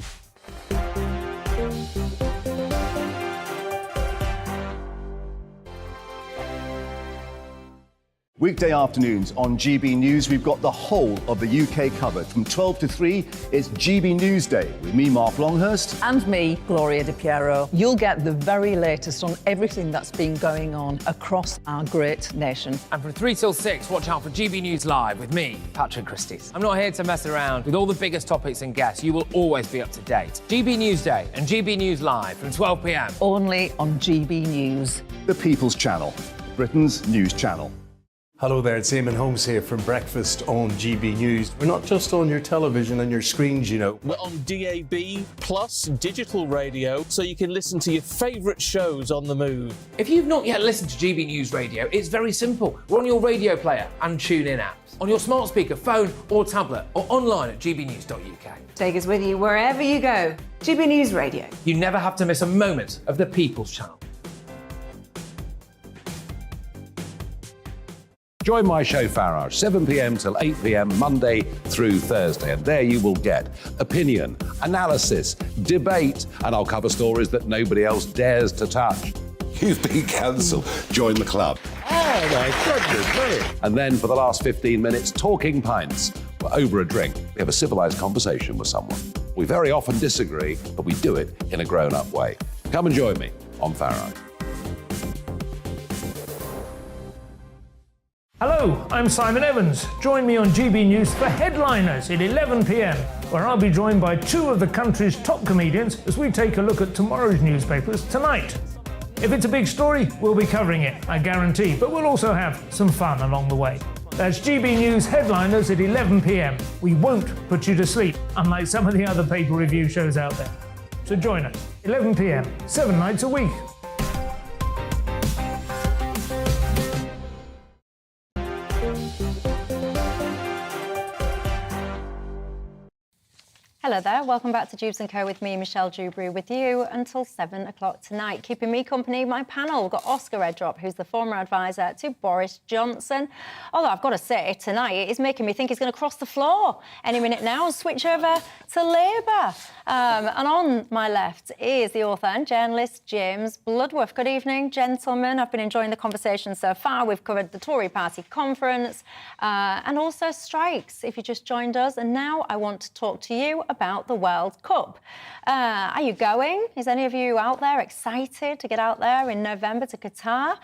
Weekday afternoons on GB News, we've got the whole of the UK covered. From 12 to 3, it's GB News Day with me, Mark Longhurst. And me, Gloria Di Piero. You'll get the very latest on everything that's been going on across our great nation. And from 3 till 6, watch out for GB News Live with me, Patrick Christys. I'm not here to mess around with all the biggest topics and guests. You will always be up to date. GB News Day and GB News Live from 12 p.m. Only on GB News. The People's Channel, Britain's news channel. Hello there, it's Eamon Holmes here from Breakfast on GB News. We're not just on your television and your screens, you know. We're on DAB plus digital radio, so you can listen to your favourite shows on the move. If you've not yet listened to GB News Radio, it's very simple. We're on your radio player and TuneIn apps, on your smart speaker, phone or tablet, or online at gbnews.uk. Take us with you wherever you go. GB News Radio. You never have to miss a moment of the People's Channel. Join my show Farage, 7 p.m. till 8 p.m. Monday through Thursday. And there you will get opinion, analysis, debate, and I'll cover stories that nobody else dares to touch. You've been cancelled. Join the club. Oh my goodness me. And then for the last 15 minutes, talking pints. We're over a drink. We have a civilised conversation with someone. We very often disagree, but we do it in a grown-up way. Come and join me on Farage. Hello, I'm Simon Evans. Join me on GB News for Headliners at 11 p.m, where I'll be joined by two of the country's top comedians as we take a look at tomorrow's newspapers tonight. If it's a big story, we'll be covering it, I guarantee, but we'll also have some fun along the way. That's GB News Headliners at 11 p.m. We won't put you to sleep, unlike some of the other paper review shows out there. So join us, 11 p.m, 7 nights a week. Hello there, welcome back to Dewbs & Co with me, Michelle Dewberry, with you until 7 o'clock tonight. Keeping me company, my panel, we've got Oscar Edrop, who's the former advisor to Boris Johnson. Although I've got to say, tonight it is making me think he's going to cross the floor any minute now and switch over to Labour. And on my left is the author and journalist James Bloodworth. Good evening, gentlemen. I've been enjoying the conversation so far. We've covered the Tory party conference and also strikes, if you just joined us. And now I want to talk to you about the World Cup. Are you going? Is any of you out there excited to get out there in November to Qatar?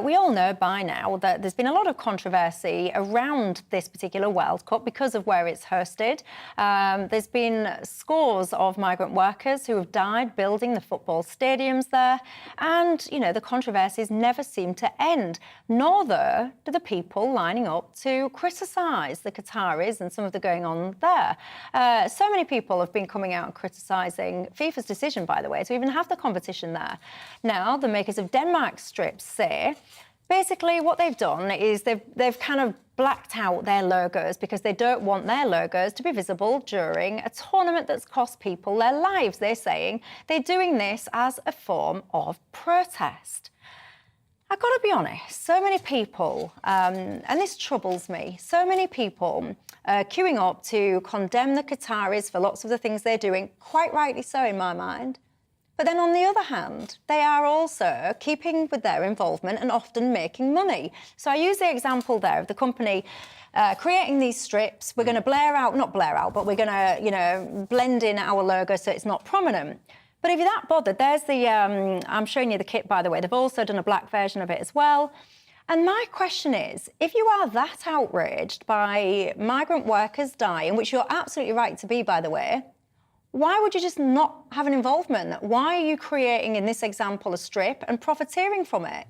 We all know by now that there's been a lot of controversy around this particular World Cup because of where it's hosted. There's been scores of migrant workers who have died building the football stadiums there. And, you know, the controversies never seem to end, nor though do the people lining up to criticise the Qataris and some of the going on there. So many people have been coming out and criticising FIFA's decision, by the way, to even have the competition there. Now, the makers of Denmark strips say basically what they've done is they've kind of blacked out their logos because they don't want their logos to be visible during a tournament that's cost people their lives. They're saying they're doing this as a form of protest. I've got to be honest, so many people, and this troubles me, so many people queuing up to condemn the Qataris for lots of the things they're doing, quite rightly so in my mind. But then on the other hand, they are also keeping with their involvement and often making money. So I use the example there of the company creating these strips. We're going to not blare out, but we're going to, you know, blend in our logo so it's not prominent. But if you're that bothered, there's the, I'm showing you the kit, by the way. They've also done a black version of it as well. And my question is, if you are that outraged by migrant workers dying, which you're absolutely right to be, by the way, why would you just not have an involvement? Why are you creating, in this example, a strip and profiteering from it?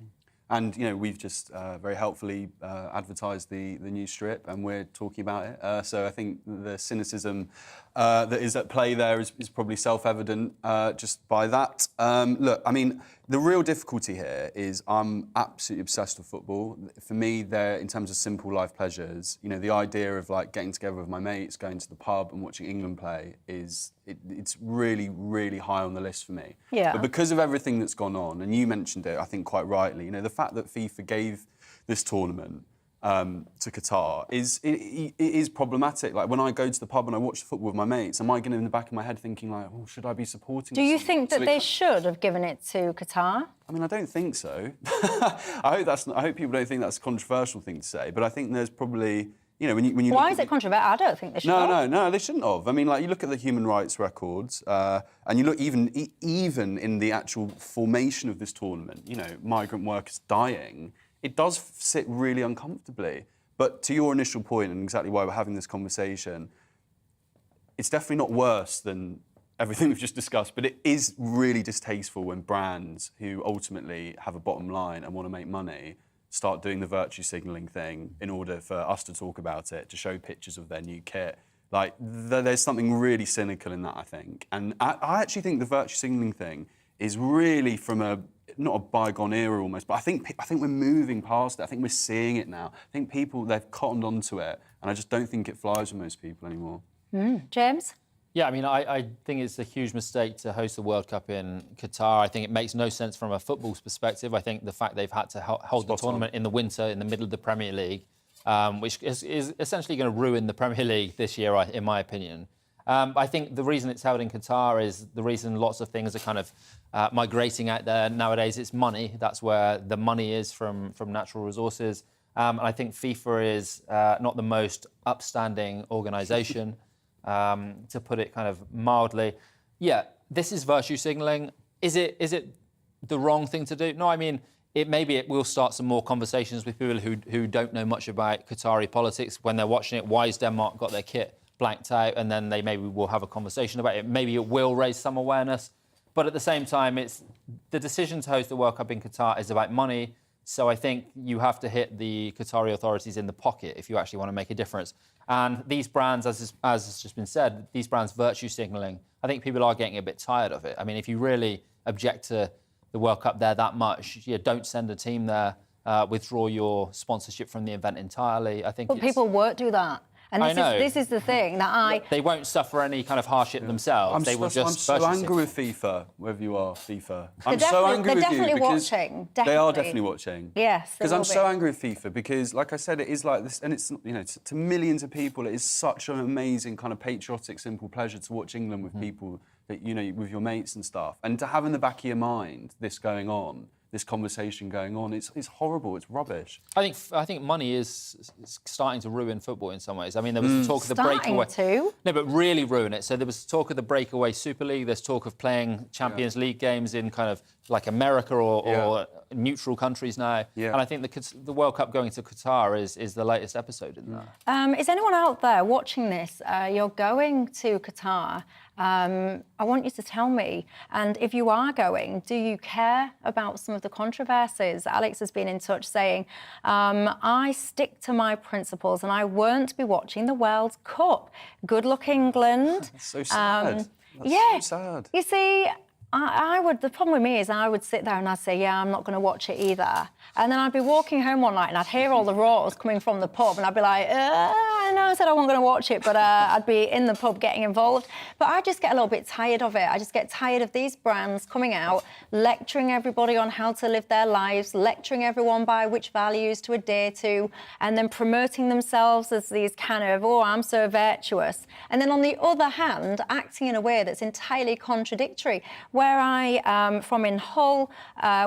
And, you know, we've just very helpfully advertised the new strip and we're talking about it. So I think the cynicism that is at play there is probably self-evident just by that. Look, I mean, the real difficulty here is I'm absolutely obsessed with football. For me, they're, in terms of simple life pleasures, you know, the idea of like getting together with my mates, going to the pub and watching England play is, it's really, really high on the list for me. Yeah. But because of everything that's gone on, and you mentioned it, I think quite rightly, you know, the fact that FIFA gave this tournament to Qatar is problematic. Like when I go to the pub and I watch the football with my mates, am I going to in the back of my head thinking like, oh, should I be supporting? Do you think that they should have given it to Qatar? I mean, I don't think so. I hope people don't think that's a controversial thing to say, but I think there's probably, you know, when you Why is it controversial? I don't think they should have. No, they shouldn't have. I mean, like, you look at the human rights records, and you look even in the actual formation of this tournament, you know, migrant workers dying, it does sit really uncomfortably. But to your initial point, and exactly why we're having this conversation, it's definitely not worse than everything we've just discussed, but it is really distasteful when brands who ultimately have a bottom line and want to make money start doing the virtue signalling thing in order for us to talk about it, to show pictures of their new kit. Like, there's something really cynical in that, I think. And I actually think the virtue signalling thing is really from not a bygone era almost, but I think we're moving past it. I think we're seeing it now. I think people, they've cottoned onto it, and I just don't think it flies with most people anymore. James? Yeah, I mean, I think it's a huge mistake to host the World Cup in Qatar. I think it makes no sense from a football's perspective. I think the fact they've had to hold the tournament in the winter in the middle of the Premier League, which is essentially going to ruin the Premier League this year, in my opinion. I think the reason it's held in Qatar is the reason lots of things are kind of migrating out there nowadays. It's money. That's where the money is from natural resources. And I think FIFA is not the most upstanding organisation, to put it kind of mildly. Yeah, this is virtue signalling. Is it the wrong thing to do? No, I mean, maybe it will start some more conversations with people who don't know much about Qatari politics when they're watching it. Why has Denmark got their kit blanked out? And then they maybe will have a conversation about it. Maybe it will raise some awareness. But at the same time, it's the decision to host the World Cup in Qatar is about money. So I think you have to hit the Qatari authorities in the pocket if you actually want to make a difference. And these brands, as has just been said, these brands virtue signalling, I think people are getting a bit tired of it. I mean, if you really object to the World Cup there that much, don't send a team there, withdraw your sponsorship from the event entirely. I think people won't do that. And this is the thing that They won't suffer any kind of hardship themselves. I'm so angry with FIFA, wherever you are, FIFA. I'm so angry with you. They're definitely watching. They are definitely watching. Yes, because I'm so angry with FIFA because, like I said, it is like this, and it's, you know, to millions of people, it is such an amazing kind of patriotic, simple pleasure to watch England with people that, you know, with your mates and stuff, and to have in the back of your mind this going on. This conversation going on, it's horrible, it's rubbish. I think money is starting to ruin football in some ways. I mean, there was talk of the breakaway. No, but really ruin it. So there was talk of the breakaway Super League. There's talk of playing Champions League games in kind of like America or neutral countries now. Yeah. And I think the World Cup going to Qatar is the latest episode in that. Is anyone out there watching this? You're going to Qatar. I want you to tell me, and if you are going, do you care about some of the controversies? Alex has been in touch saying, I stick to my principles and I won't be watching the World Cup. Good luck, England. That's so sad. That's so sad. You see, the problem with me is I would sit there and I'd say, yeah, I'm not going to watch it either. And then I'd be walking home one night and I'd hear all the roars coming from the pub and I'd be like, I know I said I wasn't going to watch it, but I'd be in the pub getting involved. But I just get a little bit tired of it. I just get tired of these brands coming out, lecturing everybody on how to live their lives, lecturing everyone by which values to adhere to, and then promoting themselves as these kind of, oh, I'm so virtuous. And then on the other hand, acting in a way that's entirely contradictory. Where I am from in Hull,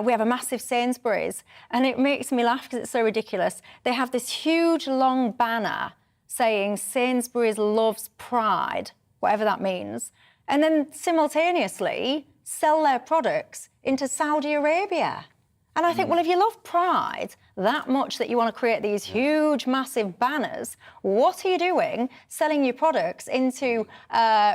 we have a massive Sainsbury's, and it makes me laugh because it's so ridiculous. They have this huge, long banner saying Sainsbury's loves pride, whatever that means, and then simultaneously sell their products into Saudi Arabia. And I think, well, if you love pride that much that you want to create these huge, massive banners, what are you doing selling your products into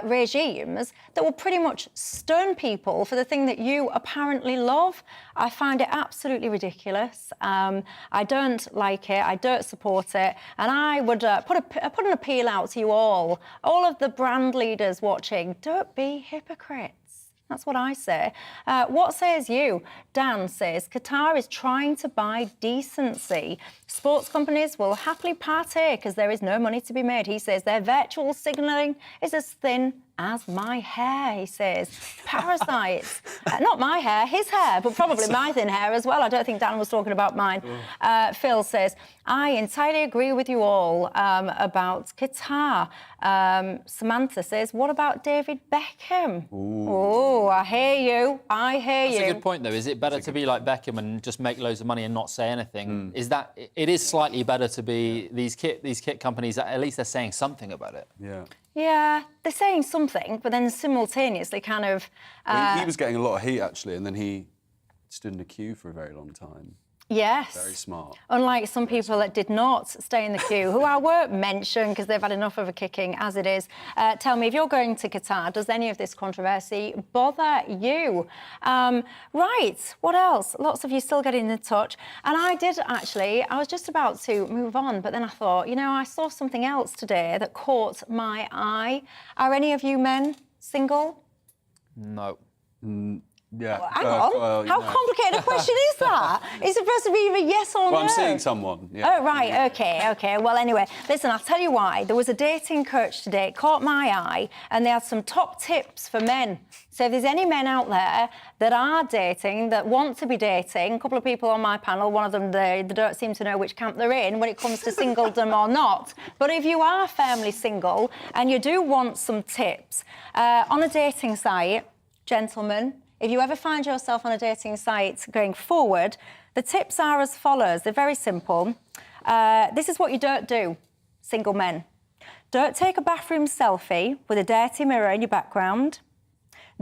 regimes that will pretty much stun people for the thing that you apparently love? I find it absolutely ridiculous. I don't like it. I don't support it. And I would put an appeal out to you all of the brand leaders watching, don't be hypocrites. That's what I say. What says you? Dan says, Qatar is trying to buy decency. Sports companies will happily partake as there is no money to be made. He says their virtual signalling is as thin as my hair, he says. Parasites. Not my hair, his hair, but probably my thin hair as well. I don't think Dan was talking about mine. Phil says, I entirely agree with you all about Qatar. Samantha says, what about David Beckham? Oh, I hear you. I hear you. That's a good point, though. Is it better to be like Beckham and just make loads of money and not say anything? Is that... It is slightly better to be these kit companies, at least they're saying something about it. Yeah. Yeah, they're saying something, but then simultaneously kind of... He was getting a lot of heat, actually, and then he stood in a queue for a very long time. Yes. Very smart. Unlike some people that did not stay in the queue, who I won't mention because they've had enough of a kicking as it is. Tell me, if you're going to Qatar, does any of this controversy bother you? Right, what else? Lots of you still getting in touch. And I was just about to move on, but then I thought, you know, I saw something else today that caught my eye. Are any of you men single? No. Yeah. Hang on. How complicated a question is that? It's supposed to be either yes or no. Well, I'm seeing someone. Yeah. Oh, right. OK. Well, anyway, listen, I'll tell you why. There was a dating coach today. It caught my eye, and they had some top tips for men. So if there's any men out there that are dating, that want to be dating, a couple of people on my panel, one of them, they don't seem to know which camp they're in when it comes to singledom or not. But if you are firmly single and you do want some tips, on a dating site, gentlemen, if you ever find yourself on a dating site going forward, the tips are as follows. They're very simple. This is what you don't do, single men. Don't take a bathroom selfie with a dirty mirror in your background.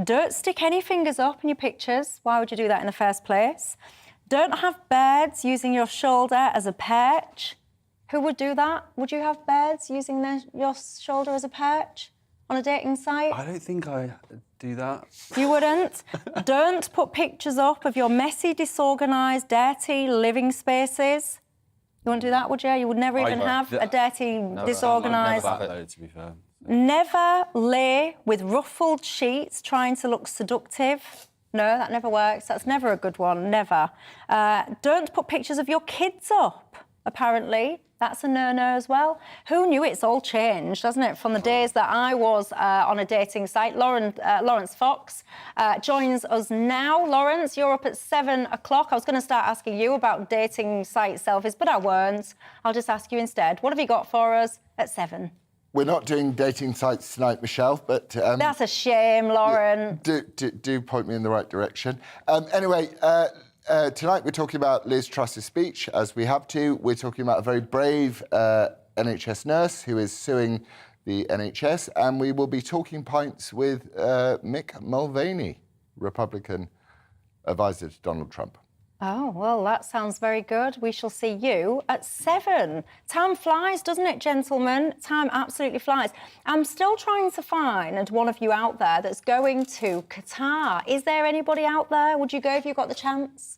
Don't stick any fingers up in your pictures. Why would you do that in the first place? Don't have birds using your shoulder as a perch. Who would do that? Would you have birds using your shoulder as a perch on a dating site? I don't think I do that. You wouldn't? Don't put pictures up of your messy, disorganised, dirty living spaces. You wouldn't do that, would you? You would never even have a dirty, disorganised... Never, to be fair. Never lay with ruffled sheets trying to look seductive. No, that never works. That's never a good one, never. Don't put pictures of your kids up, apparently. That's a no-no as well. Who knew? It's all changed, hasn't it, from the days that I was on a dating site. Lawrence Fox joins us now. Lawrence, you're up at 7 o'clock. I was going to start asking you about dating site selfies, but I won't. I'll just ask you instead. What have you got for us at 7? We're not doing dating sites tonight, Michelle, but... That's a shame, Lauren. Do point me in the right direction. Anyway... tonight we're talking about Liz Truss's speech, as we have to. We're talking about a very brave NHS nurse who is suing the NHS, and we will be talking pints with Mick Mulvaney, Republican advisor to Donald Trump. Oh, well, that sounds very good. We shall see you at 7. Time flies, doesn't it, gentlemen? Time absolutely flies. I'm still trying to find one of you out there that's going to Qatar. Is there anybody out there? Would you go if you got the chance?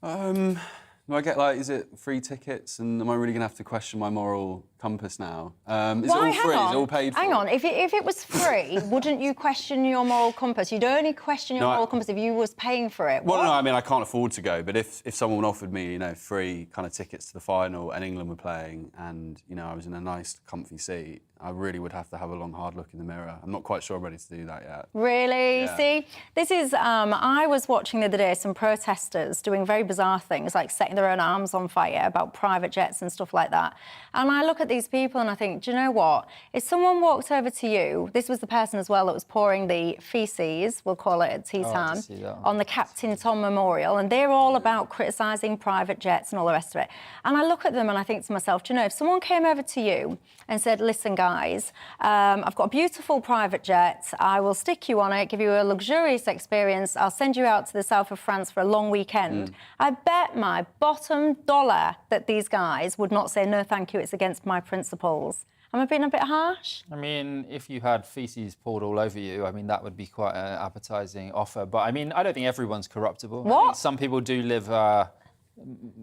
Do I get, like, is it free tickets? And am I really going to have to question my moral compass now? Is it all free? Is it all paid for? Hang on. If it was free, wouldn't you question your moral compass? You'd only question your moral compass if you was paying for it. Well, no, I mean, I can't afford to go, but if someone offered me, you know, free kind of tickets to the final and England were playing and, you know, I was in a nice, comfy seat, I really would have to have a long, hard look in the mirror. I'm not quite sure I'm ready to do that yet. Really? Yeah. See, this is... I was watching the other day some protesters doing very bizarre things, like setting their own arms on fire about private jets and stuff like that. And I look at these people and I think, do you know what? If someone walked over to you, this was the person as well that was pouring the faeces, we'll call it at tea time, on the Captain Tom Memorial, and they're all about criticising private jets and all the rest of it. And I look at them and I think to myself, do you know, if someone came over to you and said, listen, guys, I've got a beautiful private jet, I will stick you on it, give you a luxurious experience, I'll send you out to the south of France for a long weekend. I bet my bottom dollar that these guys would not say, no, thank you, it's against my principles. Am I being a bit harsh? I mean, if you had faeces poured all over you, I mean, that would be quite an appetising offer. But, I mean, I don't think everyone's corruptible. What? I think some people do live,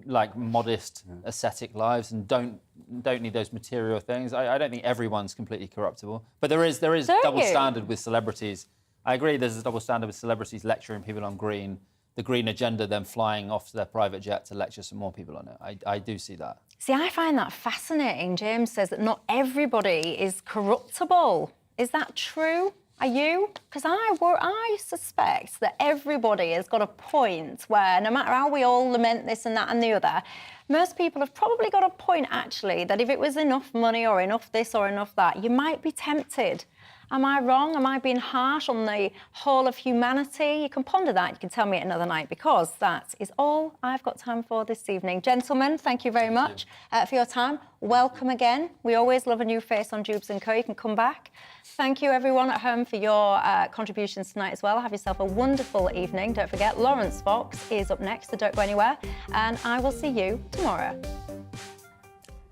like, modest, ascetic lives and don't need those material things. I don't think everyone's completely corruptible. But there is double standard with celebrities. I agree there's a double standard with celebrities lecturing people on the green agenda, then flying off to their private jet to lecture some more people on it. I do see that. See, I find that fascinating. James says that not everybody is corruptible. Is that true? Are you? Because I suspect that everybody has got a point where, no matter how we all lament this and that and the other, most people have probably got a point, actually, that if it was enough money or enough this or enough that, you might be tempted. Am I wrong? Am I being harsh on the whole of humanity? You can ponder that. You can tell me it another night, because that is all I've got time for this evening. Gentlemen, thank you very much for your time. Welcome again. We always love a new face on Dewbs & Co. You can come back. Thank you, everyone at home, for your contributions tonight as well. Have yourself a wonderful evening. Don't forget, Lawrence Fox is up next, so don't go anywhere. And I will see you tomorrow.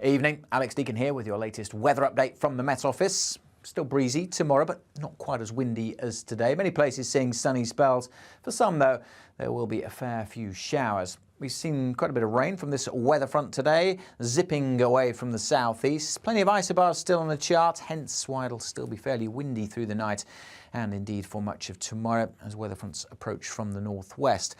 Evening, Alex Deacon here with your latest weather update from the Met Office. Still breezy tomorrow, but not quite as windy as today. Many places seeing sunny spells. For some, though, there will be a fair few showers. We've seen quite a bit of rain from this weather front today, zipping away from the southeast. Plenty of isobars still on the chart, hence why it'll still be fairly windy through the night, and indeed for much of tomorrow as weather fronts approach from the northwest.